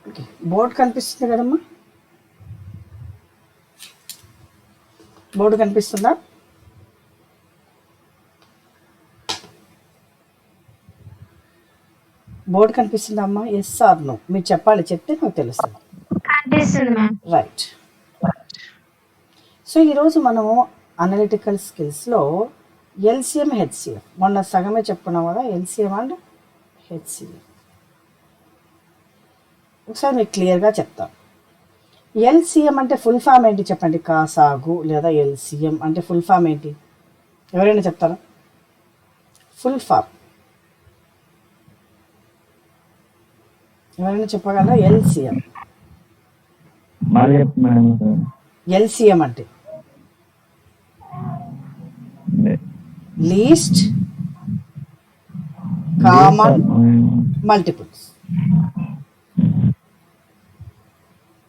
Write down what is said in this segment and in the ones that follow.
Okay, board కనిపిస్తుంది కదమ్మా, board కనిపిస్తుందా? బోర్డు కనిపిస్తుందా అమ్మా? ఎస్ ఆర్ నో మీరు చెప్పాలి, చెప్తే నాకు తెలుస్తుంది. రైట్. సో ఈరోజు మనము అనలిటికల్ స్కిల్స్లో ఎల్సిఎం హెచ్సిఎఫ్ మొన్న సగమే చెప్పుకున్నాం కదా, ఎల్సిఎం అండ్ హెచ్సిఎఫ్ ఒకసారి మీకు క్లియర్గా చెప్తాను. ఎల్సిఎం అంటే ఫుల్ ఫామ్ ఏంటి చెప్పండి? కాసాగు లేదా ఎల్సిఎం అంటే ఫుల్ ఫామ్ ఏంటి? ఎవరైనా చెప్తారా? ఫుల్ ఫామ్ ఎవరైనా చెప్పగలరా? ఎల్సిఎం ఎల్సిఎం అంటే లీస్ట్ కామన్ మల్టిపుల్స్,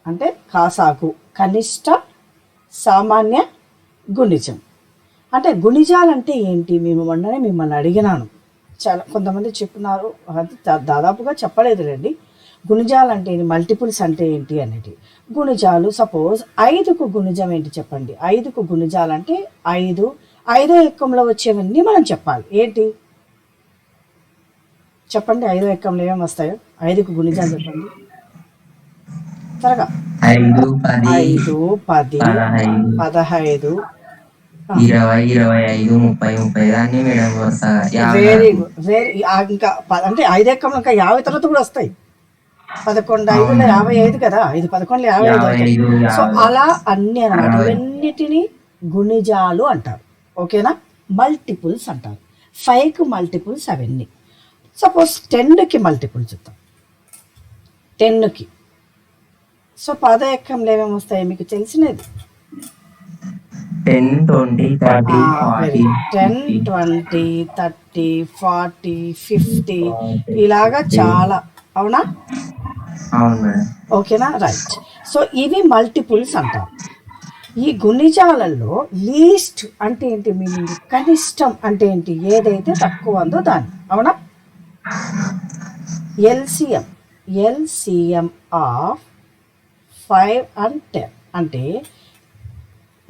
అంటే కాసాగు కనిష్ట సామాన్య గుణిజం. అంటే గుణిజాలు అంటే ఏంటి? మేము మొన్ననే మిమ్మల్ని అడిగినాను, చాలా కొంతమంది చెప్తున్నారు, అది దాదాపుగా చెప్పలేదులేండి. గుణిజాలు అంటే ఏంటి, మల్టిపుల్స్ అంటే ఏంటి అనేది. గుణిజాలు సపోజ్ 5కు గుణిజం ఏంటి చెప్పండి? 5కు గుణిజాలు అంటే 5 ఎక్కంలో వచ్చేవన్నీ మనం చెప్పాలి. ఏంటి చెప్పండి? 5 ఎక్కంలో ఏమేమి వస్తాయో 5కు గుణిజాలు చెప్పండి త్వరగా. 5, 10, 15, 20, 25, 30 దాన్ని మేడం వస్తాయి. వెరీ గుడ్, ఇంకా అంటే 5 ఎక్కంలో ఇంకా 50 తర్వాత కూడా వస్తాయి. 11 5 55 కదా, 5 11 55. సో అలా అన్ని అన్నమాట. ఇవన్నిటిని గుణిజాలు అంటారు. ఓకేనా? మల్టిపుల్స్ అంటారు. 5కు మల్టిపుల్స్ అవన్నీ. సపోజ్ 10కి మల్టిపుల్ చూద్దాం. 10కి సో 10 ఎక్కంలో ఏమేమి వస్తాయి మీకు తెలిసినది? 10, 20, 30, 40, 50 ఇలాగా చాలా. అవునా? ఓకేనా? రైట్. సో ఇవి మల్టిపుల్స్ అంటారు. ఈ గుణిజాలలో లీస్ట్ అంటే ఏంటి మీనింగ్? కనిష్టం అంటే ఏంటి? ఏదైతే తక్కువ ఉందో దాన్ని. అవునా? ఎల్సిఎం ఆఫ్ 5 and 10 అంటే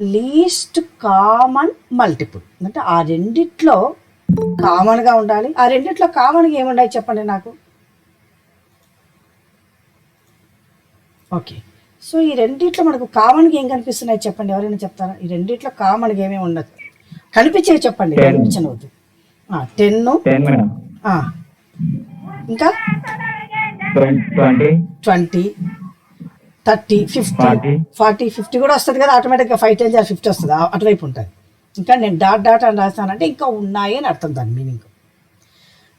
లీస్ట్ కామన్ మల్టిపుల్. అంటే ఆ రెండిట్లో కామన్గా ఉండాలి. ఆ రెండిట్లో కామన్గా ఏముండాలి చెప్పండి నాకు? ఓకే, సో ఈ రెండిట్లో మనకు కామన్గా ఏం కనిపిస్తున్నాయి చెప్పండి? ఎవరైనా చెప్తారా? ఈ రెండిట్లో కామన్గా ఏమేమి ఉండదు కనిపించేవి చెప్పండి. కనిపించనవద్దు. 10 ఇంకా 20, 30, 50 కూడా వస్తుంది కదా ఆటోమేటిక్గా. 5 10 50 వస్తుంది, అటువైపు ఉంటుంది. ఇంకా నేను డాట్ అని రాస్తానంటే ఇంకా ఉన్నాయి అని అర్థం దాని మీనింగ్.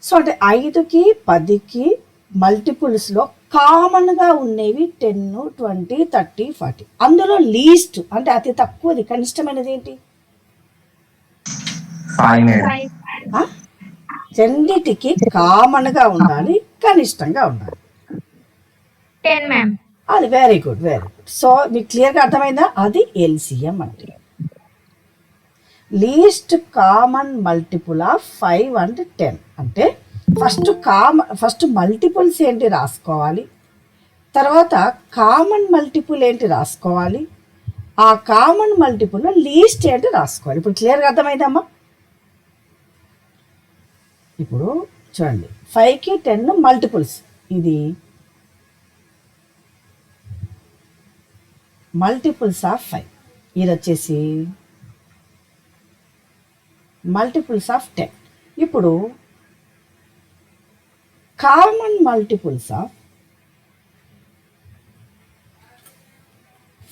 సో అంటే 5కి 10కి మల్టిపుల్స్లో కామన్గా ఉండేవి 10, 20, 30, 40. అందులో లీస్ట్ అంటే అతి తక్కువది కనిష్టమైనది ఏంటి? 5. రెండిటికి కామన్గా ఉండాలి, కనిష్టంగా ఉండాలి. 10 అది very good, very good. So మీకు క్లియర్గా అర్థమైందా? అది ఎల్సిఎం అంటే least common multiple of 5 and 10. అంటే ఫస్ట్ మల్టిపుల్స్ ఏంటి రాసుకోవాలి, తర్వాత కామన్ మల్టిపుల్ ఏంటి రాసుకోవాలి, ఆ కామన్ మల్టిపుల్లో లీస్ట్ ఏంటి రాసుకోవాలి. ఇప్పుడు క్లియర్గా అర్థమైందమ్మా? ఇప్పుడు చూడండి, 5కి 10 మల్టిపుల్స్. ఇది మల్టిపుల్స్ ఆఫ్ 5. ఇది వచ్చేసి మల్టిపుల్స్ ఆఫ్ 10. ఇప్పుడు common multiples of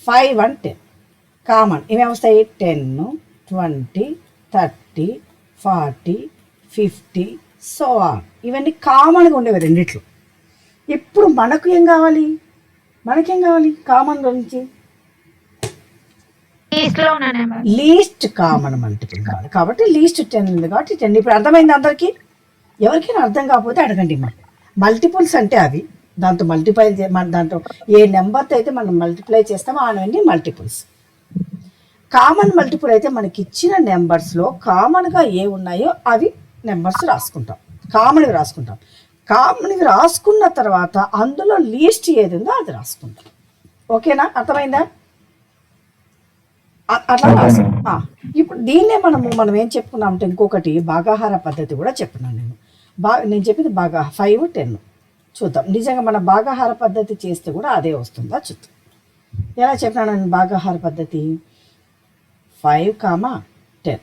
5 and 10 common ఏమేమి వస్తాయి? 10, 20, 30, 40, 50 సో ఆన్. ఇవన్నీ కామన్గా ఉండేవి రెండిట్లో. ఇప్పుడు మనకు ఏం కావాలి? మనకేం కావాలి కామన్ గురించి? లీస్ట్ కామన్ మల్టిపుల్ కావాలి. కాబట్టి లీస్ట్ 10 ఉంది కాబట్టి 10. ఇప్పుడు అర్థమైంది అందరికీ? ఎవరికైనా అర్థం కాకపోతే అడగండి. మల్టిపుల్స్ అంటే అవి, దాంతో మల్టిప్లై దాంట్లో ఏ నెంబర్తో అయితే మనం మల్టిప్లై చేస్తామో అవన్నీ మల్టిపుల్స్. కామన్ మల్టిపుల్ అయితే మనకి ఇచ్చిన నెంబర్స్లో కామన్గా ఏ ఉన్నాయో అవి నెంబర్స్ రాసుకుంటాం, కామన్గా రాసుకుంటాం. కామన్గా రాసుకున్న తర్వాత అందులో లీస్ట్ ఏది ఉందో అది రాసుకుంటాం. ఓకేనా, అర్థమైందా? అట్లా రాసు. ఇప్పుడు దీన్నే మనం ఏం చెప్పుకున్నాం అంటే ఇంకొకటి భాగాహార పద్ధతి కూడా చెప్పున్నాను నేను. నేను చెప్పింది 5, 10 చూద్దాం. నిజంగా మన భాగాహార పద్ధతి చేస్తే కూడా అదే వస్తుందా చూద్దాం. ఎలా చెప్పినాను నేను భాగాహార పద్ధతి? 5, 10.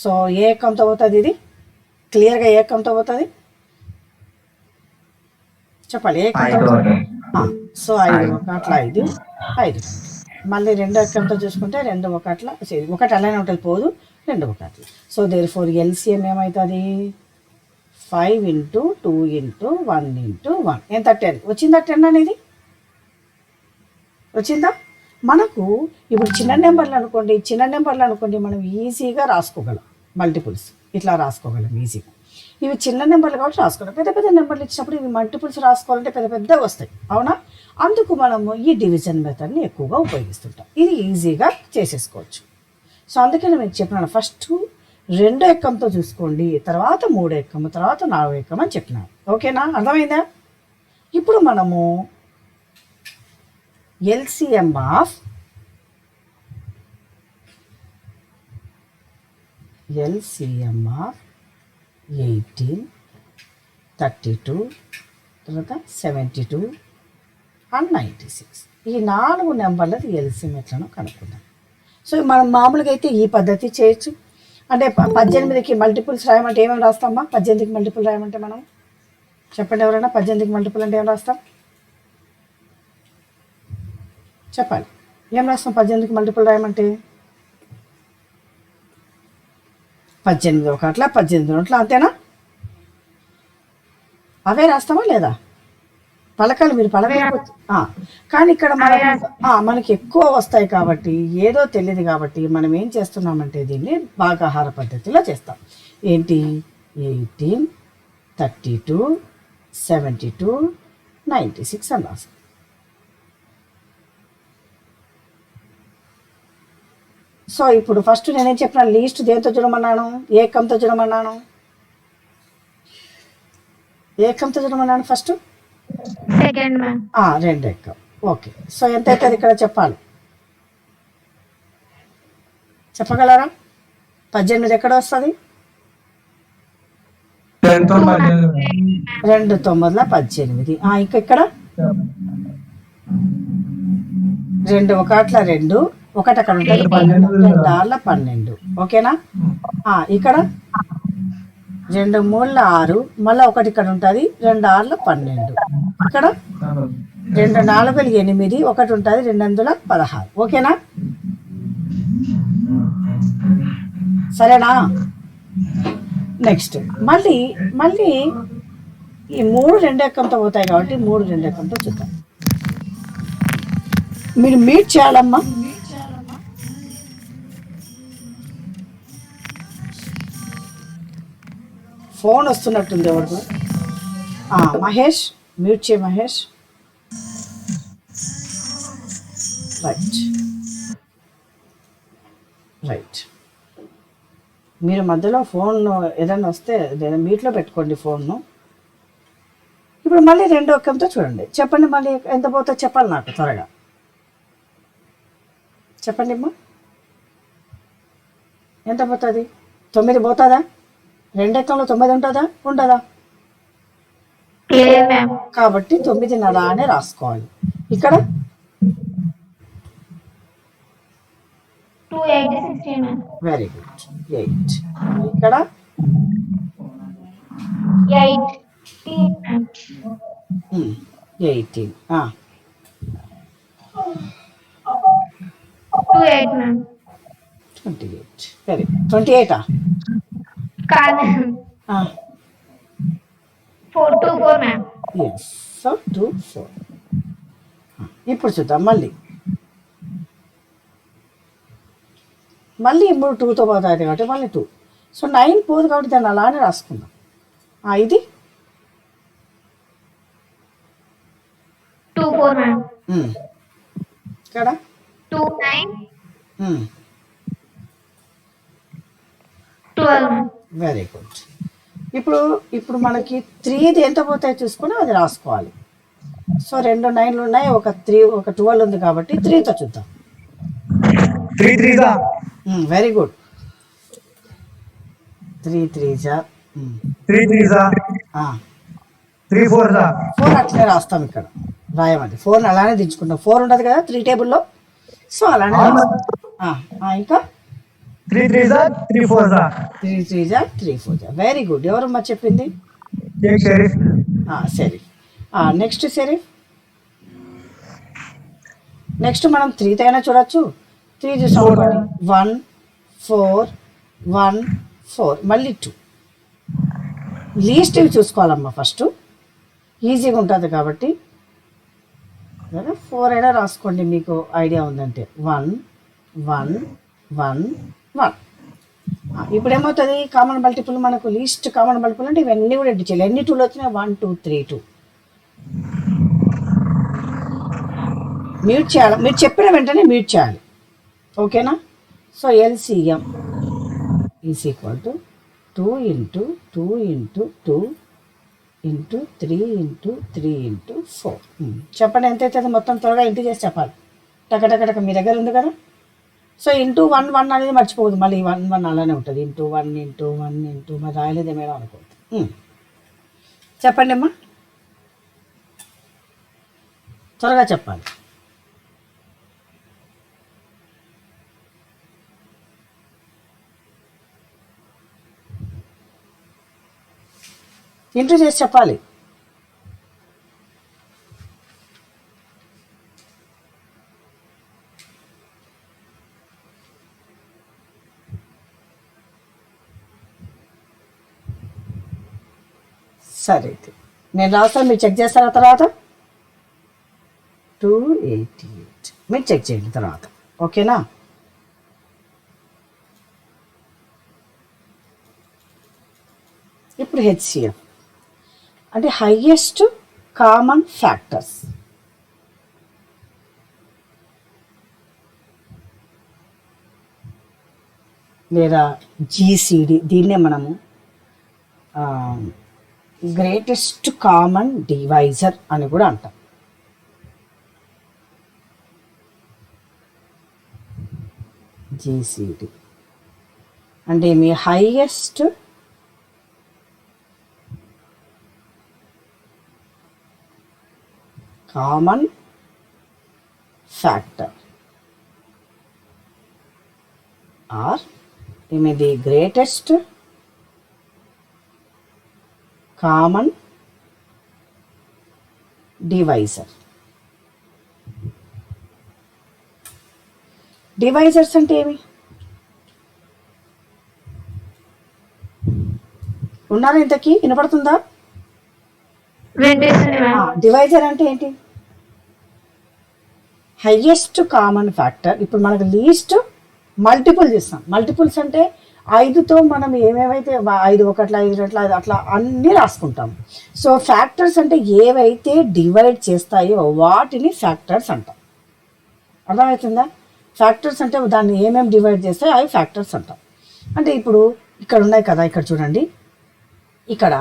సో ఏ ఎక్కంతో పోతుంది? ఇది క్లియర్గా ఏ ఎక్కంతో పోతుంది చెప్పాలి. ఏ ఎక్కంతో పోతుంది? సో 5 1 5 5. మళ్ళీ 2 ఎక్కంతో చూసుకుంటే 2 1 ఒకటి అలానే ఉంటుంది, పోదు. 2 1. సో దేర్ ఫోర్ ఎల్సిఎం ఏమవుతుంది? 5 × 2 × 1 × 1 ఎంత? 10 వచ్చిందా? 10 అనేది వచ్చిందా? మనకు ఇప్పుడు చిన్న నెంబర్లు అనుకోండి మనం ఈజీగా రాసుకోగలం. మల్టిపుల్స్ ఇట్లా రాసుకోగలం ఈజీగా. ఇవి చిన్న నెంబర్లు కాబట్టి రాసుకోగలం. పెద్ద పెద్ద నెంబర్లు ఇచ్చినప్పుడు ఇవి మల్టిపుల్స్ రాసుకోవాలంటే పెద్ద పెద్దగా వస్తాయి, అవునా? అందుకు మనము ఈ డివిజన్ మెథడ్ని ఎక్కువగా ఉపయోగిస్తుంటాం. ఇది ఈజీగా చేసేసుకోవచ్చు. సో అందుకే నేను మీకు చెప్పినాను, ఫస్ట్ 2 ఎక్కంతో చూసుకోండి, తర్వాత 3 ఎక్కము, తర్వాత 4 ఎక్కం అని చెప్పినాను. ఓకేనా, అర్థమైందా? ఇప్పుడు మనము LCM of 18, 32, తర్వాత 72 అండ్ 96 ఈ 4 నెంబర్లది ఎల్సిఎం ఎట్లనో కనుక్కుందాం. సో మనం మామూలుగా అయితే ఈ పద్ధతి చేయొచ్చు. అంటే 18కి మల్టిపుల్స్ రాయమంటే ఏమేమి రాస్తామా? 18కి మల్టిపుల్ రాయమంటే మనం చెప్పండి ఎవరైనా. 18కి మల్టిపుల్ అంటే ఏం రాస్తాం చెప్పాలి. ఏం రాస్తాం 18కి మల్టిపుల్ రాయమంటే? 18 1 18 2 అంతేనా? అవే రాస్తామా లేదా? పలకాలు మీరు పలకకపోతే కానీ ఇక్కడ మనకి ఎక్కువ వస్తాయి కాబట్టి, ఏదో తెలియదు కాబట్టి మనం ఏం చేస్తున్నామంటే దీన్ని భాగాహార పద్ధతిలో చేస్తాం. ఏంటి? 18, 32, 72, 96 అని రాస్తాం. సో ఇప్పుడు ఫస్ట్ నేనేం చెప్పిన, లీస్ట్ దేంతో చూడమన్నాను? ఏకంతో చూడమన్నాను. ఏకంతో చూడమన్నాను ఫస్ట్. Second ma'am. 2 ఎక్కం. ఓకే. సో ఎంత అవుతుంది ఇక్కడ చెప్పాలి, చెప్పగలరా? 18 ఎక్కడ వస్తుంది? 2 9 18. ఇంకా ఇక్కడ 2 1 2 1 అక్కడ ఉంటుంది, 2 6 12. ఓకేనా? ఇక్కడ 2 3 6 మళ్ళీ 1 ఇక్కడ ఉంటుంది, 2 6 12. ఇక్కడ 2 4 8 1 ఉంటుంది, 2 16. ఓకేనా? సరేనా? నెక్స్ట్ మళ్ళీ ఈ 3 2 ఎక్కంతో పోతాయి కాబట్టి 3 2 ఎక్కంతో చూద్దాం. మీరు మీట్ చేయాలమ్మా. ఫోన్ వస్తున్నట్టుంది ఎవరు? మహేష్ మ్యూట్ చేయ మహేష్. రైట్ మీరు మధ్యలో ఫోన్ ఏదైనా వస్తే మీట్లో పెట్టుకోండి ఫోన్ను. ఇప్పుడు మళ్ళీ 2 ఎక్కంతో చూడండి. చెప్పండి మళ్ళీ ఎంత పోతుందో చెప్పాలి నాకు త్వరగా. చెప్పండి అమ్మా, ఎంత పోతుంది? 9 పోతుందా? 2 ఎక్కంలో 9 ఉంటుందా? ఉండదా? కాబట్టి 9 అలానే రాసుకోవాలి. ఇక్కడ 2 8 16. Very good. 8. ఇక్కడ 18. 2 8 మ్యామ్. 28. వెరీ 28. కాదు 4 2 4 మ్యామ్. ఎస్. సో 2 4. ఇప్పుడు చూద్దాం మళ్ళీ ఇప్పుడు 2తో పోతుంది కాబట్టి మళ్ళీ 2. సో 9 పోదు కాబట్టి దాన్ని అలానే రాసుకుందాం. ఇది 2 4 మ్యామ్. ఇక్కడ 2 9 12 మ్యామ్. Very good. ఇప్పుడు ఇప్పుడు మనకి 3 ఎంత పోతాయి చూసుకొని అది రాసుకోవాలి. సో 2 9లు ఉన్నాయి, ఒక 3 ఒక 12 ఉంది కాబట్టి 3తో చూద్దాం. 3 3 जा వెరీ గుడ్. 3 3 జా 3 3 जा 3 4 जा 4 అట్లనే రాస్తాం. ఇక్కడ రాయమండి 4 అలానే దించుకుంటాం. 4 ఉండదు కదా 3 టేబుల్లో, సో అలానే రాస్తాం. ఇంకా 3 3 जा 3 4 जा 3 3 జా 3 4 జా. Very good. ఎవరమ్మా చెప్పింది? एक शरीफ సరే. నెక్స్ట్ సరే, నెక్స్ట్ మనం 3తో అయినా చూడొచ్చు. 3 చూసాం 1 4 1 4 మళ్ళీ 2. లీస్ట్ ఇవి చూసుకోవాలమ్మా ఫస్ట్, ఈజీగా ఉంటుంది కాబట్టి. 4 అయినా రాసుకోండి మీకు ఐడియా ఉందంటే. 1 1 1 1. ఇప్పుడు ఏమవుతుంది? కామన్ మల్టిపుల్ మనకు లీస్ట్ కామన్ మల్టిపుల్ అంటే ఇవన్నీ కూడా ఎడ్ చేయాలి. ఎన్ని 2లు వచ్చినాయి? 1 2 3 2. మ్యూట్ చేయాలి, మీరు చెప్పిన వెంటనే మ్యూట్ చేయాలి. ఓకేనా? So LCM is equal to 2 × 2 × 2 × 3 × 3 × 4. చెప్పండి ఎంత అవుతుంది మొత్తం? త్వరగా ఇంటూ చేసి చెప్పాలి. టక మీ దగ్గర ఉంది కదా. సో ఇంటూ 1 1 అనేది మర్చిపోవద్దు, మళ్ళీ 1 1 అలానే ఉంటుంది. ఇంటూ 1 × 1 × మరి రాయలేదే మేడం అనుకోవద్దు. చెప్పండి అమ్మా, త్వరగా చెప్పాలి. ఇంటూ చేసి చెప్పాలి. సరే, అయితే నేను రాస్తాను, మీరు చెక్ చేస్తారా తర్వాత? 288 మీరు చెక్ చేయండి తర్వాత. ఓకేనా? ఇప్పుడు HCF అంటే హైయెస్ట్ కామన్ ఫ్యాక్టర్స్. లేదా GCD, దీన్నే మనము గ్రేటెస్ట్ కామన్ డివైజర్ అని కూడా అంటాం. GCD అంటే మీ హైయెస్ట్ కామన్ ఫ్యాక్టర్ ఆర్ ఇది గ్రేటెస్ట్ కామన్ డివైజర్. డివైజర్స్ అంటే ఏమి? ఉన్నారా ఇంతకీ? వినపడుతుందా? డివైజర్ అంటే ఏంటి? Highest common factor. ఇప్పుడు మనకు లీస్ట్ మల్టిపుల్ చేస్తాం. మల్టిపుల్స్ అంటే 5తో మనం ఏమేమైతే 5 1 5 2 అట్లా అన్నీ రాసుకుంటాం. సో ఫ్యాక్టర్స్ అంటే ఏవైతే డివైడ్ చేస్తాయో వాటిని ఫ్యాక్టర్స్ అంటాం. అర్థమవుతుందా? ఫ్యాక్టర్స్ అంటే దాన్ని ఏమేమి డివైడ్ చేస్తాయో అవి ఫ్యాక్టర్స్ అంటాం. అంటే ఇప్పుడు ఇక్కడ ఉన్నాయి కదా, ఇక్కడ చూడండి, ఇక్కడ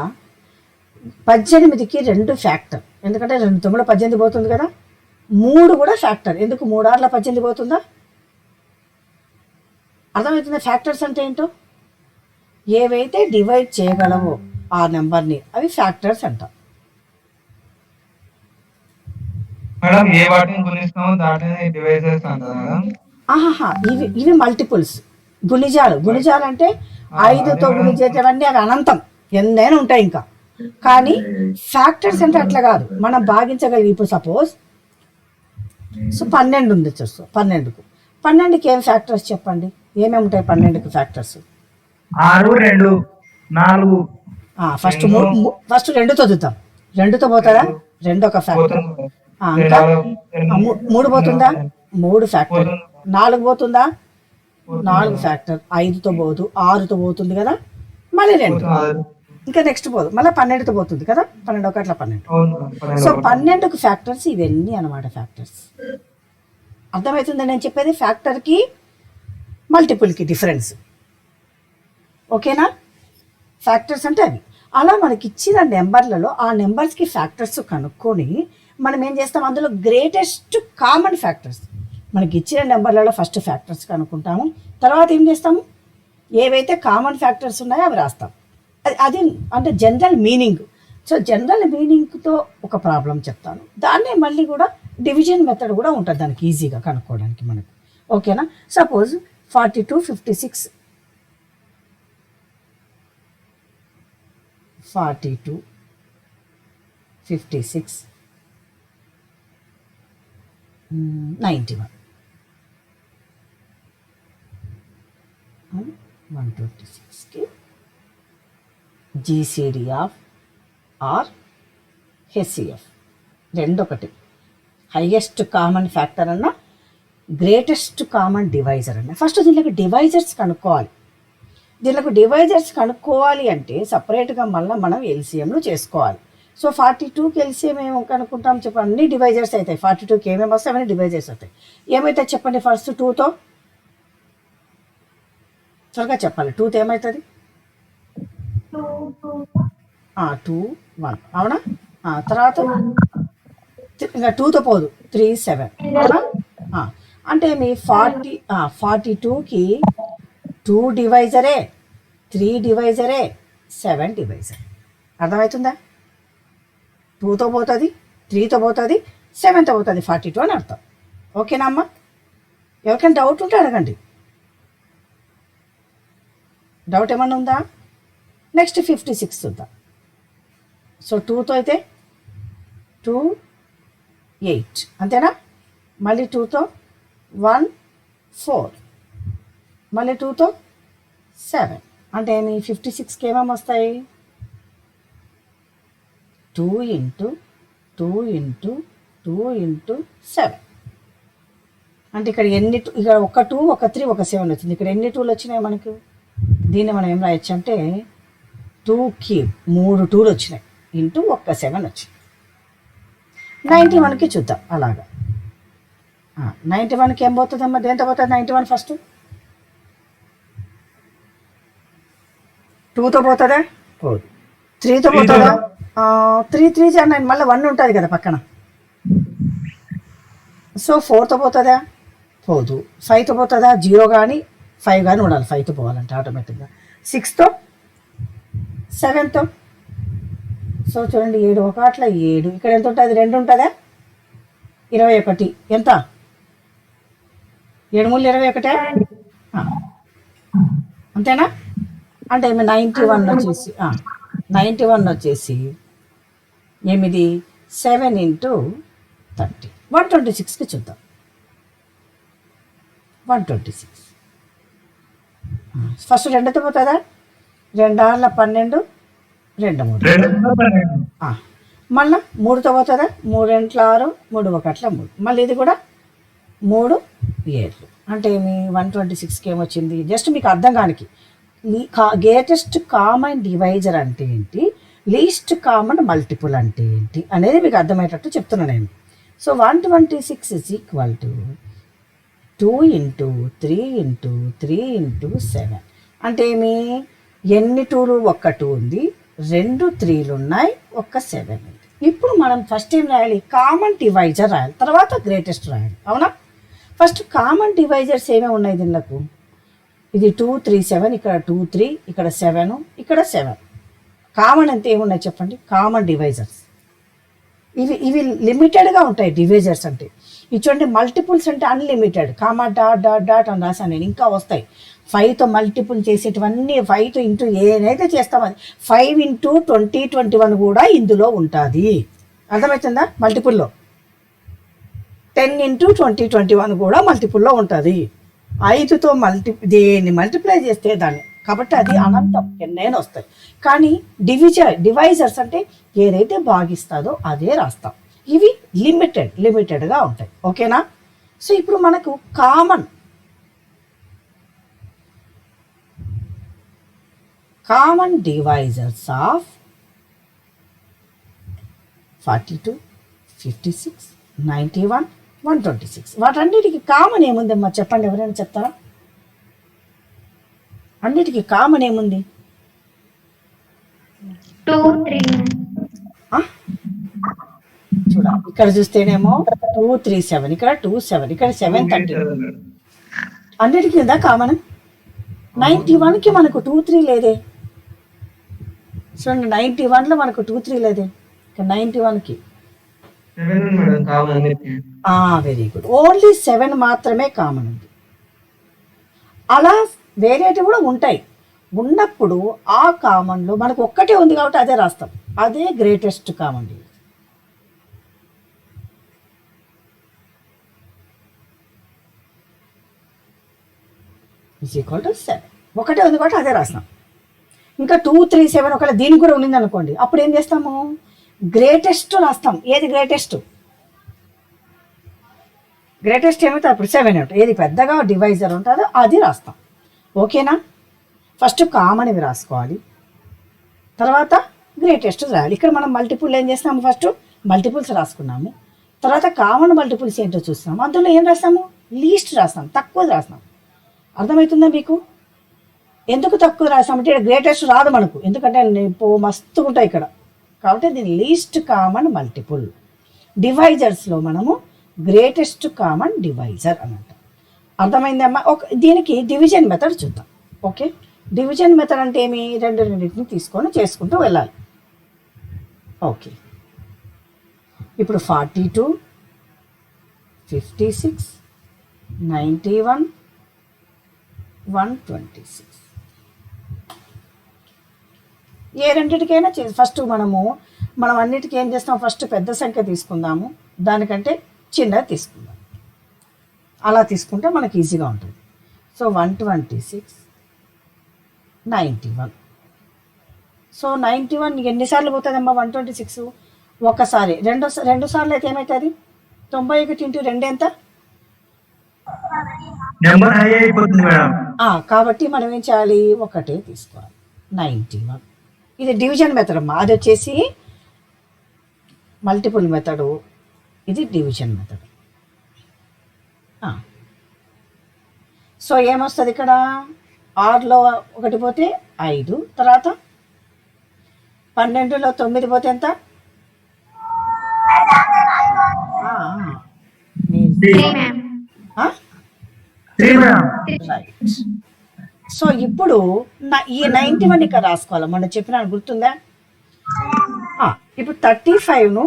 18కి 2 ఫ్యాక్టర్, ఎందుకంటే 2 9 18 పోతుంది కదా. 3 కూడా ఫ్యాక్టర్, ఎందుకు 3 6 18 పోతుందా? అర్థమవుతుందా? ఫ్యాక్టర్స్ అంటే ఏంటో, ఏవైతే డివైడ్ చేయగలవో ఆ నెంబర్ని అవి ఫ్యాక్టర్స్ అంటాం. మేడం ఏ వాటిని గుణిస్తామో దాటిని డివైజెస్ అంటారు మేడం. ఇవి మల్టిపుల్స్. గుణిజాలు అంటే 5తో గుణించేటవన్నీ అవి అనంతం, ఎన్నైనా ఉంటాయి ఇంకా. కానీ ఫ్యాక్టర్స్ అంటే అట్లా కాదు, మనం భాగించగలిగి. ఇప్పుడు సపోజ్ 12 ఉంది, చూస్తూ 12కి ఏం ఫ్యాక్టర్స్ చెప్పండి, ఏమేమి ఉంటాయి 12కి ఫ్యాక్టర్స్? 6 2 4. ఫస్ట్ 2తో చూద్దాం. 2తో పోతుందా? 2 ఒక ఫ్యాక్టర్. 3 పోతుందా? 3 ఫ్యాక్టర్. 4 పోతుందా? 4 ఫ్యాక్టర్. 5తో పోదు, 6తో పోతుంది కదా, మళ్ళీ 2. ఇంకా నెక్స్ట్ పోదు, మళ్ళీ 12తో పోతుంది కదా, 12 1 అట్లా 12. సో 12కి ఫ్యాక్టర్స్ ఇవన్నీ అనమాట ఫ్యాక్టర్స్. అర్థమవుతుందా నేను చెప్పేది? ఫ్యాక్టర్కి మల్టిపుల్కి డిఫరెన్స్. ఓకేనా? ఫ్యాక్టర్స్ అంటే అవి. అలా మనకి ఇచ్చిన నెంబర్లలో ఆ నెంబర్స్కి ఫ్యాక్టర్స్ కనుక్కొని మనం ఏం చేస్తాం, అందులో గ్రేటెస్ట్ కామన్ ఫ్యాక్టర్స్ మనకి ఇచ్చిన నెంబర్లలో ఫస్ట్ ఫ్యాక్టర్స్ కనుక్కుంటాము. తర్వాత ఏం చేస్తాము, ఏవైతే కామన్ ఫ్యాక్టర్స్ ఉన్నాయో అవి రాస్తాం. అది అంటే జనరల్ మీనింగ్. సో జనరల్ మీనింగ్తో ఒక ప్రాబ్లం చెప్తాను, దాన్నే మళ్ళీ కూడా డివిజన్ మెథడ్ కూడా ఉంటుంది దానికి ఈజీగా కనుక్కోవడానికి మనకు. ఓకేనా? సపోజ్ 42, 56, 42, 56, 91, 126కి జీసీడీ ఆఫ్ ఆర్ హెచ్సిఎఫ్ రెండొకటి. హైయెస్ట్ కామన్ ఫ్యాక్టర్ అన్న గ్రేటెస్ట్ కామన్ డివైజర్ అన్న. ఫస్ట్ దీనికి డివైజర్స్ కనుక్కోవాలి. దీనికి డివైజర్స్ కనుక్కోవాలి అంటే సపరేట్గా మళ్ళీ మనం ఎల్సిఎంలు చేసుకోవాలి. సో 42కి ఎల్సిఎం ఏమో కనుక్కుంటాం చెప్పండి, అన్ని డివైజర్స్ అవుతాయి. 42కి ఏమేమి వస్తాయి అవన్నీ డివైజర్స్ అవుతాయి. ఏమైతే చెప్పండి, ఫస్ట్ 2తో త్వరగా చెప్పాలి. 2తో ఏమవుతుంది? 2, 1 అవునా? తర్వాత ఇంకా 2తో పోదు, 3, 7 అవునా? అంటే మీ 42కి 2 డివైజరే, 3 డివైజరే, 7 డివైజర్. అర్థమవుతుందా? 2తో పోతుంది, 3తో పోతుంది, 7తో పోతుంది, 42 అని అర్థం. ఓకేనా అమ్మ? ఎవరికైనా డౌట్ ఉంటే అడగండి. డౌట్ ఏమన్నా ఉందా? నెక్స్ట్ 56 చూద్దాం. సో 2తో అయితే 2, 8 అంతేనా? మళ్ళీ 2తో 1, 4, మళ్ళీ 2తో 7. అంటే మీ 56కి ఏమేమి వస్తాయి? 2 ఇంటూ 2 ఇంటూ 2 ఇంటూ 7. అంటే ఇక్కడ ఎన్ని, ఇక్కడ ఒక 2, ఒక 3, ఒక 7 వచ్చింది. ఇక్కడ ఎన్ని 2లు వచ్చినాయి మనకు? దీన్ని మనం ఏం రాయొచ్చు అంటే 2కి 3 2లు వచ్చినాయి ఇంటూ ఒక్క 7 వచ్చింది. 91కి చూద్దాం అలాగా. 91కి ఏం పోతుందమ్మా? దేంతో పోతుంది 91 ఫస్ట్? 2తో పోతుందా? పోదు. 3తో పోతుందా? 3, 3 9 మళ్ళీ 1 ఉంటుంది కదా పక్కన. సో 4తో పోతుందా? పోదు. 5తో పోతుందా? 0 కానీ 5 కానీ ఉండాలి 5తో పోవాలంటే ఆటోమేటిక్గా. 6తో, 7తో. సో చూడండి 7 ఒక అట్లా 7. ఇక్కడ ఎంత ఉంటుంది? 2 ఉంటుందా? 21. ఎంత? 7 3 21. అంతేనా? అంటే 91 వచ్చేసి 91 వచ్చేసి 8, 7 ఇంటూ 30. 126కి చూద్దాం. 126 ఫస్ట్ 2తో పోతుందా? 2 6 12, 2 3. మళ్ళీ 3తో పోతుందా? 3 8 6, 3 1 3. మళ్ళీ ఇది కూడా 3 7. అంటే మీ 126కి ఏమొచ్చింది? జస్ట్ మీకు అర్థం కానికి గ్రేటెస్ట్ కామన్ డివైజర్ అంటే ఏంటి, లీస్ట్ కామన్ మల్టిపుల్ అంటే ఏంటి అనేది మీకు అర్థమయ్యేటట్టు చెప్తున్నాను నేను. So 126 is equal to 2 into 3 into 3 into 7. అంటే మీ ఎన్ని 2లు? ఒక్క 2 ఉంది, 2 3లు ఉన్నాయి, ఒక్క 7 ఉంది. ఇప్పుడు మనం ఫస్ట్ ఏం రాయాలి? కామన్ డివైజర్ రాయాలి, తర్వాత గ్రేటెస్ట్ రాయాలి. అవునా? ఫస్ట్ కామన్ డివైజర్స్ ఏమేమి ఉన్నాయి దీనికి? ఇది 2 3 7, ఇక్కడ 2 3, ఇక్కడ 7, ఇక్కడ 7. కామన్ అంటే ఏమున్నాయి చెప్పండి? కామన్ డివైజర్స్ ఇవి లిమిటెడ్గా ఉంటాయి. డివైజర్స్ అంటే ఇటువంటి మల్టిపుల్స్ అంటే unlimited. Comma dot dot dot అని రాసాను నేను, ఇంకా వస్తాయి. 5తో మల్టిపుల్ చేసేటివన్నీ 5తో ఇంటూ ఏదైతే చేస్తామో అది 5 ఇంటూ 20 21 కూడా ఇందులో ఉంటుంది. అర్థమవుతుందా? మల్టిపుల్లో 10 ఇంటూ 20 21 కూడా మల్టిపుల్లో ఉంటుంది. 5తో దేన్ని మల్టిప్లై చేస్తే దాన్ని, కాబట్టి అది అనంతం ఎన్నైనా వస్తాయి. కానీ డివైజర్స్ అంటే ఏదైతే భాగిస్తుందో అదే రాస్తాం. ఇవి లిమిటెడ్గా ఉంటాయి. ఓకేనా? సో ఇప్పుడు మనకు కామన్ డివైజర్స్ ఆఫ్ 42, 56, 91, 126. వాటన్నిటికీ కామన్ ఏముందమ్మా చెప్పండి, ఎవరైనా చెప్తారా? అన్నిటికీ కామన్ ఏముంది? 2 3 చూడ ఇక్కడ చూస్తేనేమో 2 3 7, ఇక్కడ 2 7, ఇక్కడ 7 13. అన్నిటికీ ఉందా కామన్? 91కి మనకు 2 3 లేదే. చూడండి 91లో మనకు 2 3 లేదే, ఇక్కడ 91కి. మేడం కామన్ అన్నిటికీ. Very good. ఓన్లీ 7 మాత్రమే కామన్ ఉంది. అలా వేరేటివి కూడా ఉంటాయి. ఉన్నప్పుడు ఆ కామన్లో మనకు ఒక్కటే ఉంది కాబట్టి అదే రాస్తాం. అదే greatest common division. Is equal to 7. ఒకటే ఉంది కాబట్టి అదే రాస్తాం. ఇంకా 2 3 7 ఒకవేళ దీనికి కూడా ఉండింది అనుకోండి, అప్పుడు ఏం చేస్తాము? గ్రేటెస్ట్ రాస్తాం. ఏది గ్రేటెస్ట్? గ్రేటెస్ట్ ఏమైతే అప్పుడు 7 ఉంటుంది. ఏది పెద్దగా డివైజర్ ఉంటుందో అది రాస్తాం. ఓకేనా? ఫస్ట్ కామన్ ఇవి రాసుకోవాలి, తర్వాత గ్రేటెస్ట్ రాయాలి. ఇక్కడ మనం మల్టిపుల్ ఏం చేస్తాము? ఫస్ట్ మల్టిపుల్స్ రాసుకున్నాము, తర్వాత కామన్ మల్టిపుల్స్ ఏంటో చూస్తాము. అందులో ఏం రాస్తాము? లీస్ట్ రాస్తాం, తక్కువది రాస్తాం. అర్థమవుతుందా మీకు? ఎందుకు తక్కువ రాస్తామంటే ఇక్కడ గ్రేటెస్ట్ రాదు మనకు, ఎందుకంటే మస్తు ఉంటాయి ఇక్కడ. కాబట్టి దీని లీస్ట్ కామన్ మల్టిపుల్. డివైజర్స్లో మనము గ్రేటెస్ట్ కామన్ డివైజర్ అని అంటాం. అర్థమైందమ్మా? దీనికి డివిజన్ మెథడ్ చూద్దాం. ఓకే, డివిజన్ మెథడ్ అంటే ఏమి? రెండింటిని తీసుకొని చేసుకుంటూ వెళ్ళాలి. ఓకే, ఇప్పుడు 42, 56, 91, 126 ఏ రెండింటికైనా ఫస్ట్ మనం అన్నిటికీ ఏం చేస్తాం? ఫస్ట్ పెద్ద సంఖ్య తీసుకుందాము, దానికంటే చిన్నది తీసుకుందాం. అలా తీసుకుంటే మనకి ఈజీగా ఉంటుంది. సో 126, 91. సో 91 ఎన్నిసార్లు పోతుందమ్మా? 126 ఒకసారి. రెండు సార్లు అయితే ఏమవుతుంది? 91 ఇంటూ 2 ఎంత? నెంబర్ హై అయిపోతుంది మేడం. కాబట్టి మనం ఏం చేయాలి? ఒకటే తీసుకోవాలి. 91 ఇది డివిజన్ మెథడ్ అమ్మా. అది వచ్చేసి మల్టిపుల్ మెథడు, ఇది డివిజన్ మెథడ్. సో ఏమొస్తుంది ఇక్కడ? 6లో 1 పోతే 5, తర్వాత 12లో 9 పోతే ఎంత? 3 మ్యామ్. రైట్. సో ఇప్పుడు ఈ 91 ఇక్కడ రాసుకోవాలి. మనం చెప్పిన గుర్తుందా? ఇప్పుడు 35ను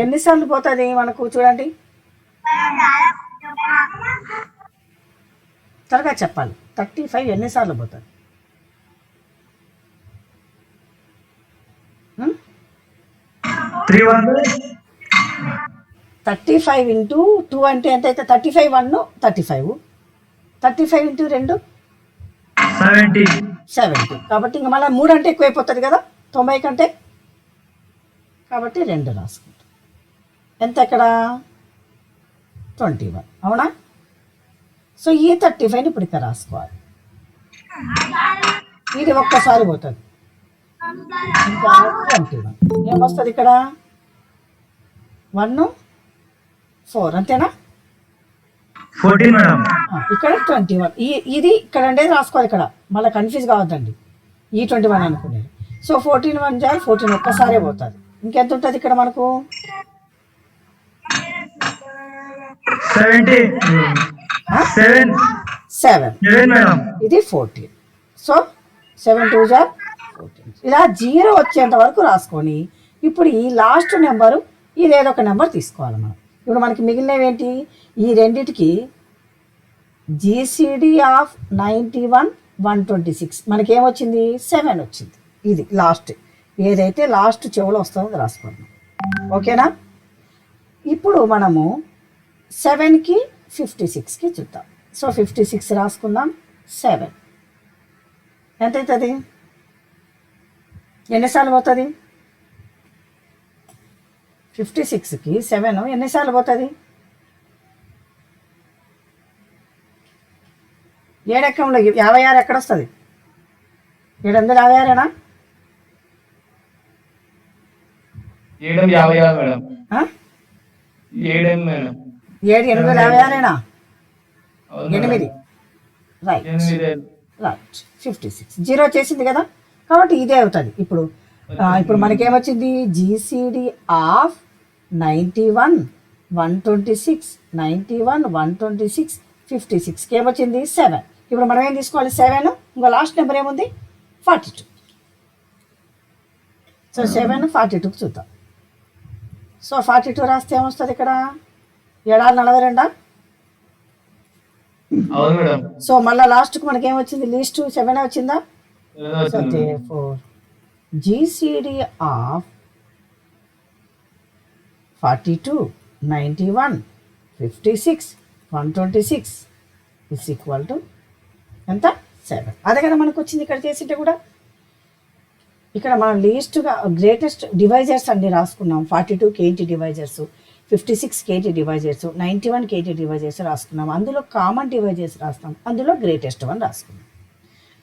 ఎన్నిసార్లు పోతుంది మనకు? చూడండి, త్వరగా చెప్పాలి. 35 ఎన్నిసార్లు పోతుంది? 35 ఇంటూ 2 అంటే ఎంత అయితే? 35 1 35, 35 ఇంటూ 2 70. కాబట్టి ఇంక మళ్ళీ 3 అంటే ఎక్కువైపోతుంది కదా 90 కంటే. కాబట్టి 2 రాసుకుంటాం. ఎంత ఇక్కడ? 21. అవునా? సో ఈ 35ని ఇప్పుడు ఇక్కడ రాసుకోవాలి. ఇది ఒక్కసారి పోతుంది. ఇంకా 21 ఏమొస్తుంది ఇక్కడ? 1 4 అంతేనా? 14 మేడం. ఇక్కడ 21. ఇది ఇక్కడ ఉండేది రాసుకోవాలి. ఇక్కడ మళ్ళీ కన్ఫ్యూజ్ కావద్దండి. ఈ 21 అనుకునేది. సో 14 1 జాయి 14 ఒక్కసారే పోతుంది. ఇంకెంత ఉంటుంది ఇక్కడ మనకు? 7. ఇది 14. సో 7 2 జార్ 14. ఇలా 0 వచ్చేంత వరకు రాసుకొని ఇప్పుడు ఈ లాస్ట్ నెంబరు ఇదేదో ఒక నెంబర్ తీసుకోవాలి మనం. ఇప్పుడు మనకి మిగిలినవి ఏంటి? ఈ రెండిటికి జీసీడీ ఆఫ్ 91 126 మనకేమొచ్చింది? 7 వచ్చింది. ఇది లాస్ట్, ఏదైతే లాస్ట్ చెవులో వస్తుందో అది రాసుకుందాం. ఓకేనా? ఇప్పుడు మనము 7కి 56కి చూద్దాం. సో 56 రాసుకుందాం. 7 ఎంత అవుతుంది? ఎన్నిసార్లు పోతుంది? 56కి 7 ఎన్నిసార్లు పోతుంది? 7 ఎక్కంలో 56 ఎక్కడ వస్తుంది? 756ఏనా? 756 మేడం. 7 మేడం. 7 856ఏనా? 8. రైట్. 56 0 చేసింది కదా, కాబట్టి ఇదే అవుతుంది. ఇప్పుడు ఇప్పుడు మనకేమొచ్చింది జీసీడీ ఆఫ్ 91, 126, 91, 126, 56కి ఏమొచ్చింది 7. ఇప్పుడు మనం ఏం తీసుకోవాలి 7, ఇంకో లాస్ట్ నెంబర్ ఏముంది 42. సో 7 42కి చూద్దాం. సో 42 రాస్తే ఏమొస్తుంది ఇక్కడ 742. అవును మేడం. సో మళ్ళీ లాస్ట్కి మనకి ఏమొచ్చింది లీస్ట్ 7 వచ్చిందా. So therefore GCD of 42, 91, 56, 126 is equal to ఎంత 7. అదే కదా మనకు వచ్చింది ఇక్కడ చేసింటే కూడా. ఇక్కడ మనం లీస్ట్గా గ్రేటెస్ట్ డివైజర్స్ అన్ని రాసుకున్నాం. 42 KT divisors, 56 KT divisors, 91 KT divisors రాసుకున్నాం. అందులో కామన్ డివైజర్స్ రాస్తాం, అందులో గ్రేటెస్ట్ వన్ రాసుకున్నాం.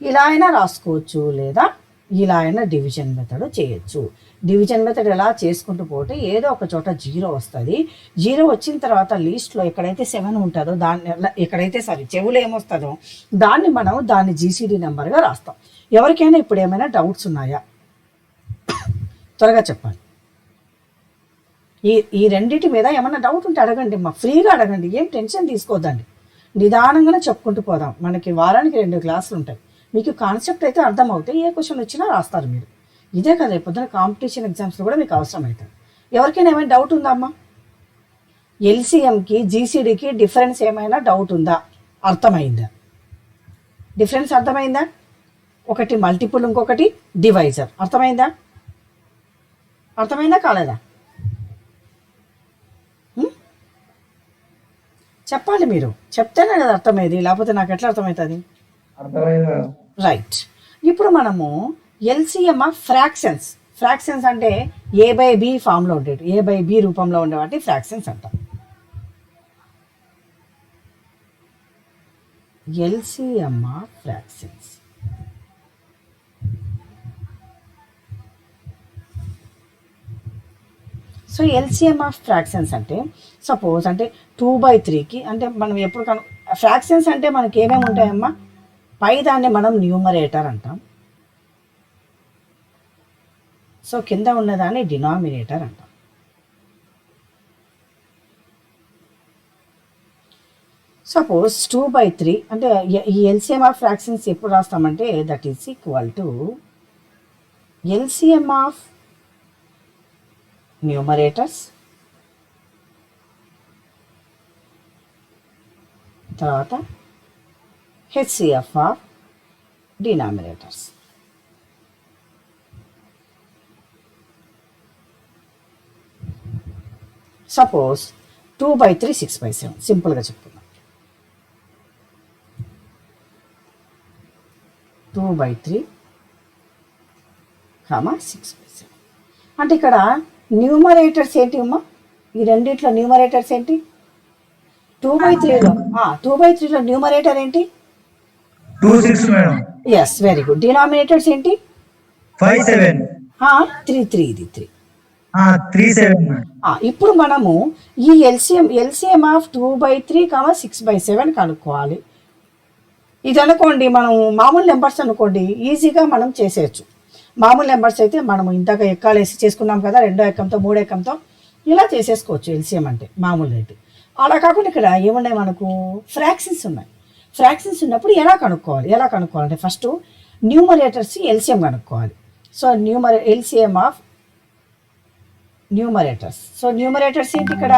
ఇలా అయినా రాసుకోవచ్చు, లేదా ఇలా అయినా డివిజన్ మెథడ్ చేయొచ్చు. డివిజన్ మెథడ్ ఎలా చేసుకుంటూ పోతే ఏదో ఒక చోట 0 వస్తుంది. 0 వచ్చిన తర్వాత లీస్ట్లో ఎక్కడైతే 7 ఉంటుందో దాన్ని, ఎక్కడైతే చెవులు ఏమొస్తుందో దాన్ని జీసీడీ నెంబర్గా రాస్తాం. ఎవరికైనా ఇప్పుడు ఏమైనా డౌట్స్ ఉన్నాయా త్వరగా చెప్పండి. ఈ రెండింటి మీద ఏమైనా డౌట్ ఉంటే అడగండి, ఫ్రీగా అడగండి, ఏం టెన్షన్ తీసుకోవద్దండి. నిదానంగానే చెప్పుకుంటూ పోదాం. మనకి వారానికి 2 క్లాసులు ఉంటాయి. మీకు కాన్సెప్ట్ అయితే అర్థమవుతాయి, ఏ క్వశ్చన్ వచ్చినా రాస్తారు మీరు. ఇదే కదా పొద్దున కాంపిటీషన్ ఎగ్జామ్స్లో కూడా మీకు అవసరం అవుతుంది. ఎవరికైనా ఏమైనా డౌట్ ఉందా అమ్మా? ఎల్సిఎంకి జీసీడీకి డిఫరెన్స్ ఏమైనా డౌట్ ఉందా? అర్థమైందా? డిఫరెన్స్ అర్థమైందా? ఒకటి మల్టిపుల్, ఇంకొకటి డివైజర్. అర్థమైందా? అర్థమైందా కాలేదా? చెప్పాలి, మీరు చెప్తేనే కదా అర్థమయ్యేది, లేకపోతే నాకు ఎట్లా అర్థమవుతుంది? అర్థమైంది మేడం. రైట్. ఇప్పుడు మనము ఎల్సిఎం ఆఫ్ ఫ్రాక్షన్స్. ఫ్రాక్షన్స్ అంటే A/B ఫామ్లో ఉండేవి, A/B రూపంలో ఉండేవాటి ఫ్రాక్షన్స్ అంటాం. LCM of fractions. So LCM of fractions అంటే సపోజ్ అంటే 2/3కి, అంటే మనం ఎప్పుడు ఫ్రాక్షన్స్ అంటే మనకి ఏమేమి ఉంటాయమ్మా? పై దాన్ని మనం న్యూమరేటర్ అంటాం. సో కింద ఉన్నదాన్ని డినామినేటర్ అంటాం. సపోజ్ 2/3 అంటే ఈ ఎల్సిఎం ఆఫ్ ఫ్రాక్షన్స్ ఎప్పుడు రాస్తామంటే that is equal to LCM of numerators తర్వాత హెచ్సిఎఫ్ ఆఫ్ డినామినేటర్స్. సపోజ్ 2/3 6/7 సింపుల్గా చెప్తున్నాం. 2/3, 6/7 అంటే ఇక్కడ న్యూమరేటర్స్ ఏంటి అమ్మా? ఈ రెండిట్లో న్యూమరేటర్స్ ఏంటి? 2/3లో న్యూమరేటర్ ఏంటి? 26 madam. Yes, very good. Denominators ఏంటి? 57. 3 ఇది 3. 37 మేడం. ఇప్పుడు మనము ఈ ఎల్సిఎం ఆఫ్ 2/3, 6/7 కనుక్కోవాలి. ఇది అనుకోండి, మనం మామూలు నెంబర్స్ అనుకోండి, ఈజీగా మనం చేసేయచ్చు. మామూలు నెంబర్స్ అయితే మనము ఇంతక ఎక్కాలు వేసి చేసుకున్నాం కదా, 2వ ఎక్కంతో 3వ ఎక్కంతో ఇలా చేసేసుకోవచ్చు ఎల్సిఎం అంటే మామూలు రేటు. అలా కాకుండా ఇక్కడ ఏమున్నాయి మనకు? ఫ్రాక్షన్స్ ఉన్నాయి. ఫ్రాక్షన్స్ ఉన్నప్పుడు ఎలా కనుక్కోవాలంటే ఫస్ట్ న్యూమరేటర్స్ ఎల్సిఎం కనుక్కోవాలి. So LCM of numerators. So numerators ఏంటి? ఇక్కడ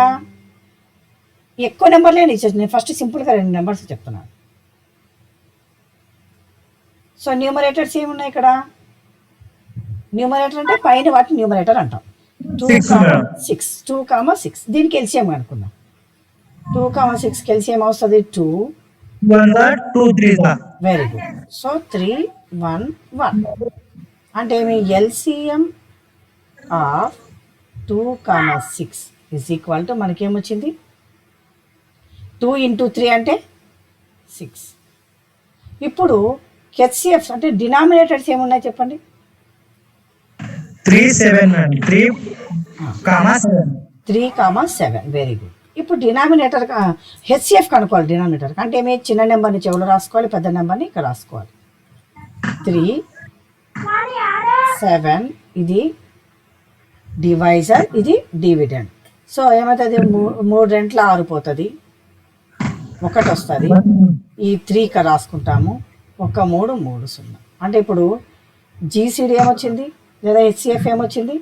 ఎక్కువ నెంబర్లే ఇచ్చేసి నేను ఫస్ట్ సింపుల్గా 2 నెంబర్స్ చెప్తున్నాను. సో న్యూమరేటర్స్ ఏమున్నాయి ఇక్కడ? న్యూమరేటర్ అంటే పైన వాటి న్యూమరేటర్ అంటాం. 2,6 దీనికి ఎల్సిఎం అనుకుందాం. 2,6 ఎల్సిఎం వస్తుంది 2. 2 3 వెరీ గుడ్. సో 3 1 1 అంటే ఏమి? LCM of 2,6 is equal to మనకేమొచ్చింది? 2 × 3 అంటే 6. ఇప్పుడు హెచ్సిఎఫ్ అంటే డినామినేటర్స్ ఏమున్నాయి చెప్పండి? 3 7 మేడం. 3,7 very good. ఇప్పుడు డినామినేటర్ హెచ్సిఎఫ్ కనుక్కోవాలి. డినామినేటర్ అంటే ఏమి? చిన్న నెంబర్ని చెవులు రాసుకోవాలి, పెద్ద నెంబర్ని ఇక్కడ రాసుకోవాలి. 3 7 ఇది డివైజర్, ఇది డివిడెండ్. సో ఏమవుతుంది, 3 రెంట్ల 6 పోతుంది, 1 వస్తుంది. ఈ 3 ఇక్కడ రాసుకుంటాము, 1 3 3 0. అంటే ఇప్పుడు జీసీడీ ఏమొచ్చింది లేదా హెచ్సిఎఫ్ ఏమొచ్చింది,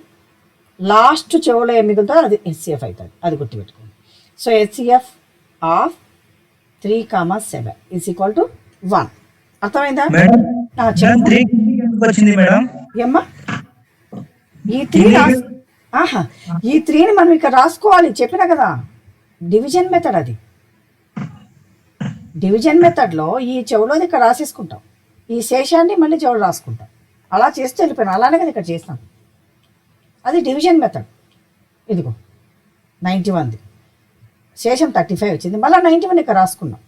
లాస్ట్ చెవులో ఏం మిగులుతుందో అది హెచ్సిఎఫ్ అవుతుంది, అది గుర్తుపెట్టుకోండి. So HCF of 3,7 is equal to 1. అర్థమైందా? మేడం చెప్పు. 3 ఎందుకు వచ్చింది మేడం? ఏమ్మా ఈ 3 ఈ 3ని మనం ఇక్కడ రాసుకోవాలి, చెప్పినా కదా డివిజన్ మెథడ్. అది డివిజన్ మెథడ్లో ఈ చెవులోది ఇక్కడ రాసేసుకుంటాం, ఈ శేషాన్ని మళ్ళీ చెవులు రాసుకుంటాం. అలా చేస్తే వెళ్ళిపోయినా, అలానే కదా ఇక్కడ చేస్తాం. అది డివిజన్ మెథడ్. ఇదిగో 91ది శేషం 35 వచ్చింది, మళ్ళీ 91 ఇక్కడ రాసుకున్నాం.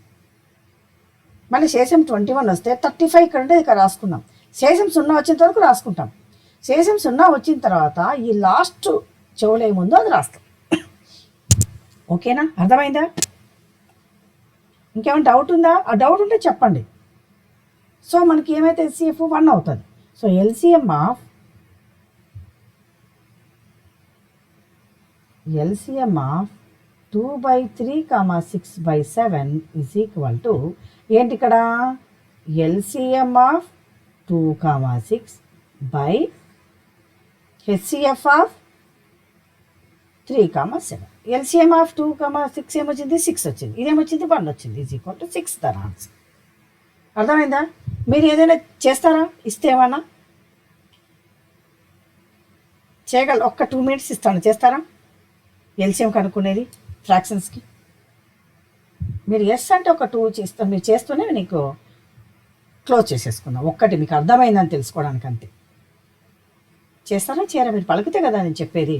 మళ్ళీ శేషం 21 వస్తే 35 ఇక్కడ ఉంటే ఇక్కడ రాసుకున్నాం. శేషం 0 వచ్చేంత వరకు రాసుకుంటాం. శేషం 0 వచ్చిన తర్వాత ఈ లాస్ట్ చెవులు ఏముందో అది రాస్తాం. ఓకేనా? అర్థమైందా? ఇంకేమైనా డౌట్ ఉందా? ఆ డౌట్ ఉంటే చెప్పండి. సో మనకి ఏమైతే హెచ్సిఎఫ్ 1 అవుతుంది. So LCM of 2/3, 6/7 is equal to ఏంటి ఇక్కడ, LCM of 2, 6 by HCF of 3, 7. LCM of 2, 6 ఏమొచ్చింది, 6 వచ్చింది. ఇదేమొచ్చింది, 1 వచ్చింది. Is equal to 6 the answer. అర్థమైందా? మీరు ఏదైనా చేస్తారా, ఇస్తే ఏమన్నా చేయగల, ఒక్క 2 minutes ఇస్తాను, చేస్తారా? ఎల్సిఎం కనుక్కునేది ఫ్రాక్షన్స్కి. మీరు ఎస్ అంటే ఒక 2 చేస్తాను, మీరు చేస్తూనే నీకు క్లోజ్ చేసేసుకున్నాం. ఒక్కటి మీకు అర్థమైందని తెలుసుకోవడానికి అంతే. చేస్తారా చేయరా? మీరు పలికితే కదా నేను చెప్పేది.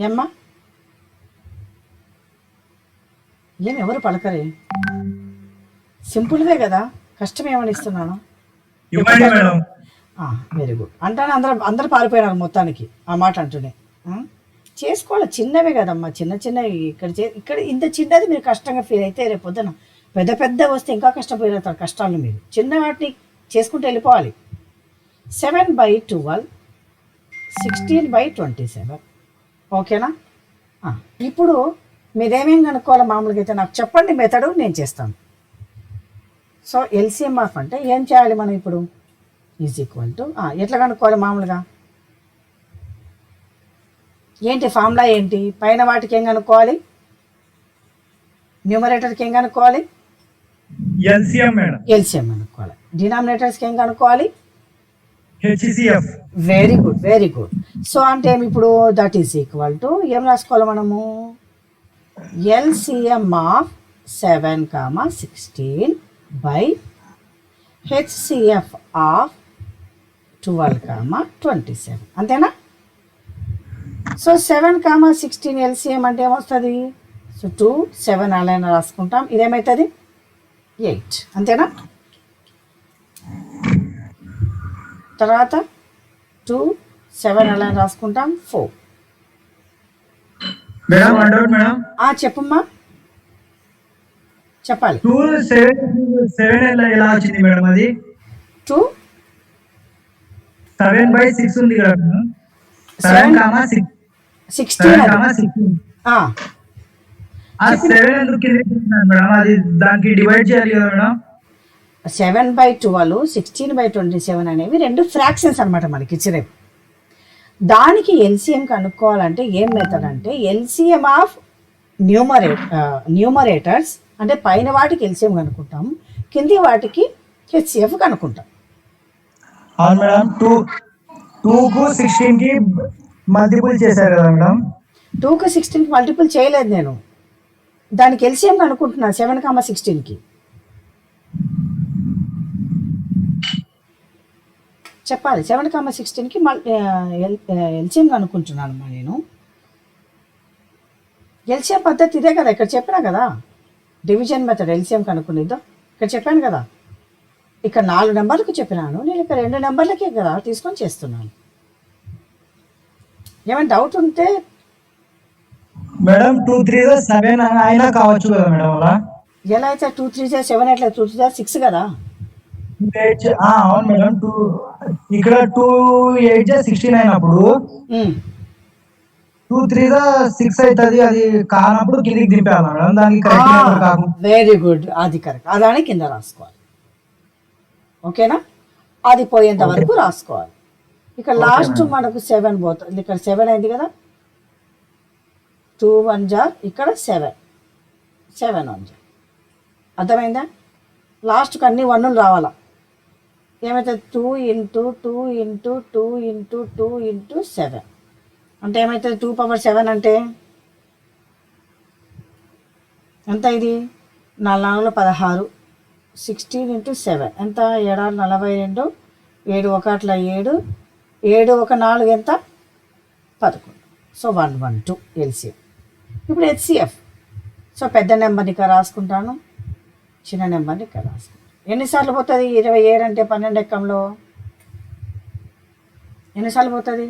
ఏమ్మా ఏం ఎవరు పలకరే? సింపుల్వే కదా, కష్టం ఏమని ఇస్తున్నాను. ఇవ్వండి మేడం. Very good. అంటాను, అందరూ పారిపోయినారు మొత్తానికి ఆ మాట అంటూనే. చేసుకోవాలి, చిన్నవే కదమ్మా, చిన్నవి ఇక్కడ ఇంత చిన్నది మీరు కష్టంగా ఫీల్ అయితే రేపు పొద్దున పెద్ద వస్తే ఇంకా కష్టపోయిపోతారు కష్టాలు. మీరు చిన్న వాటిని చేసుకుంటూ వెళ్ళిపోవాలి. 7/12, 16/27. ఓకేనా? ఇప్పుడు మీరేమేం కనుక్కోవాలి మామూలుగా అయితే నాకు చెప్పండి, మెథడు నేను చేస్తాను. సో ఎల్సిఎం ఆఫ్ అంటే ఏం చేయాలి మనం ఇప్పుడు, ఈజ్ ఈక్వల్ టు ఎట్లా కనుక్కోవాలి మామూలుగా, ఏంటి ఫార్ములా ఏంటి, పైన వాటికి ఏం కనుక్కోవాలి, న్యూమరేటర్కి ఏం కనుక్కోవాలి, ఎల్సిఎం మేడం. ఎల్సిఎం కనుక్కోవాలి. డినామినేటర్స్కి ఏం కనుక్కోవాలి, హెచ్సిఎఫ్. Very good. సో అంటే ఏమి ఇప్పుడు, దట్ ఈస్ ఈక్వల్ టు ఏం రాసుకోవాలి మనము, LCM of 7, 16 by HCF of 12, 27. అంతేనా? సో 7, 16 ఎల్సిఎం అంటే ఏమొస్తుంది, సో 2, 7 అలా రాసుకుంటాం. ఇదేమవుతుంది 8. అంతేనా? తర్వాత 2, 7 అలా రాసుకుంటాం 4. Madam one doubt madam. చెప్పమ్మా, చెప్పాలి. 2, 7 ఎలా వచ్చింది మేడం? అది 2, 7/6 ఉంది కదా మేడం. 7, 16 ఆ 7 ఎందుకు కింద మేడం? అది దానికి డివైడ్ చేయాలి కదా మేడం. 7/12, 16/27 అనేవి 2 ఫ్రాక్షన్స్ అనమాట మనకి ఇచ్చినవి. దానికి ఎల్సిఎం కనుక్కోవాలంటే ఏం మెథడ్ అంటే, ఎల్సిఎం ఆఫ్ న్యూమరేటర్స్ అంటే పైన వాటికి ఎల్సిఎం కనుక్కుంటాం, కింది వాటికి హెచ్సిఎఫ్ కనుక్కుంటాం. అవును మేడం. 2కు 16కి మల్టిపుల్ చేశారు కదా మేడం. 2కు 16కి మల్టిపుల్ చేయలేదు నేను, దానికి ఎల్సిఎం కనుక్కుంటున్నాను 7, 16కి. చెప్పాలి, 7, 16కి ఎల్సిఎం కనుక్కుంటున్నాను నేను. ఎల్సిఎం పద్ధతి ఇదే కదా, ఇక్కడ చెప్పినా కదా డివిజన్ మెథడ్ ఎల్సిఎం కనుక్కునేదో ఇక్కడ చెప్పాను కదా. ఇక్కడ 4 నెంబర్లకు చెప్పినాను, నేను ఇక్కడ 2 నెంబర్లకే కదా తీసుకొని చేస్తున్నాను. ఏమైనా డౌట్ ఉంటే మేడం 2, 3 7 అయినా కావచ్చు కదా మేడం. అలా ఎలా అయితే 2, 3 7 ఎట్లా 2, 3 6 కదా. అవును మేడం. ఇక్కడ 2 8 69 అప్పుడు 2 3 6 అవుతుంది. అది కానప్పుడు కిందికి దింపాలి మేడం. దానికి కరెక్ట్ నెంబర్ కాకుండా వెరీ గుడ్, అది కరెక్ట్. అదాని కింద రాసుకోవాలి. ఓకేనా? అది పోయేంత వరకు రాసుకోవాలి. ఇక లాస్ట్ మనకు 7 పోతుంది. ఇక్కడ 7 అయింది కదా, 2 1 జార్, ఇక్కడ 7 7 1 జార్. అర్థమైందా? లాస్ట్కి అన్ని 1లు రావాలా. ఏమైతే 2 ఇంటూ 2 ఇంటూ 2 ఇంటూ 2 ఇంటూ 7 అంటే ఏమవుతుంది? 2 పవర్ 7 అంటే ఎంత? ఇది 4 16, 16 ఇంటూ 7 ఎంత? 7 42, 7 1 7, 7 1 4 ఎంత? 11. So 112 LCM. ఇప్పుడు హెచ్సిఎఫ్. సో పెద్ద నెంబర్ని ఇక్కడ రాసుకుంటాను, చిన్న నెంబర్ని ఇక్కడ రాసుకుంటాను. ఎన్నిసార్లు పోతుంది 27 అంటే 12 ఎక్కంలో? ఎన్నిసార్లు పోతుంది?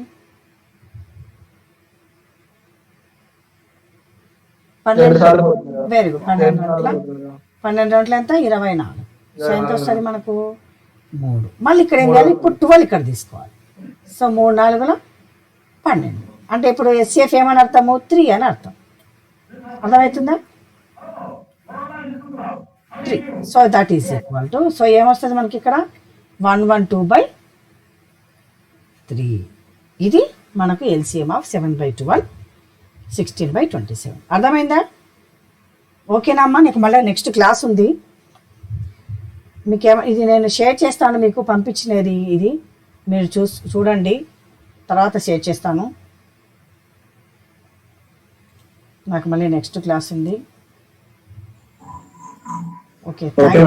12. Very good. 12 గంటల ఎంత? 24. సో ఎంత వస్తుంది మనకు? 3. మళ్ళీ ఇక్కడ ఏం చేయాలి? ఇప్పుడు 12 ఇక్కడ తీసుకోవాలి. సో 3 4 12. అంటే ఇప్పుడు ఎస్సిఎఫ్ ఏమని అర్థము? 3 అని అర్థం. అర్థమవుతుందా? 3. So that is equal to, so ఏమొస్తుంది మనకి ఇక్కడ? 112/3. ఇది మనకు ఎల్సిఎం ఆఫ్ 7/12, 16/27. అర్థమైందా? ఓకేనా అమ్మా? నీకు మళ్ళీ నెక్స్ట్ క్లాస్ ఉంది. మీకేమో ఇది నేను షేర్ చేస్తాను, మీకు పంపించినది ఇది మీరు చూడండి, తర్వాత షేర్ చేస్తాను. నాకు మళ్ళీ నెక్స్ట్ క్లాస్ ఉంది. Okay, thank you.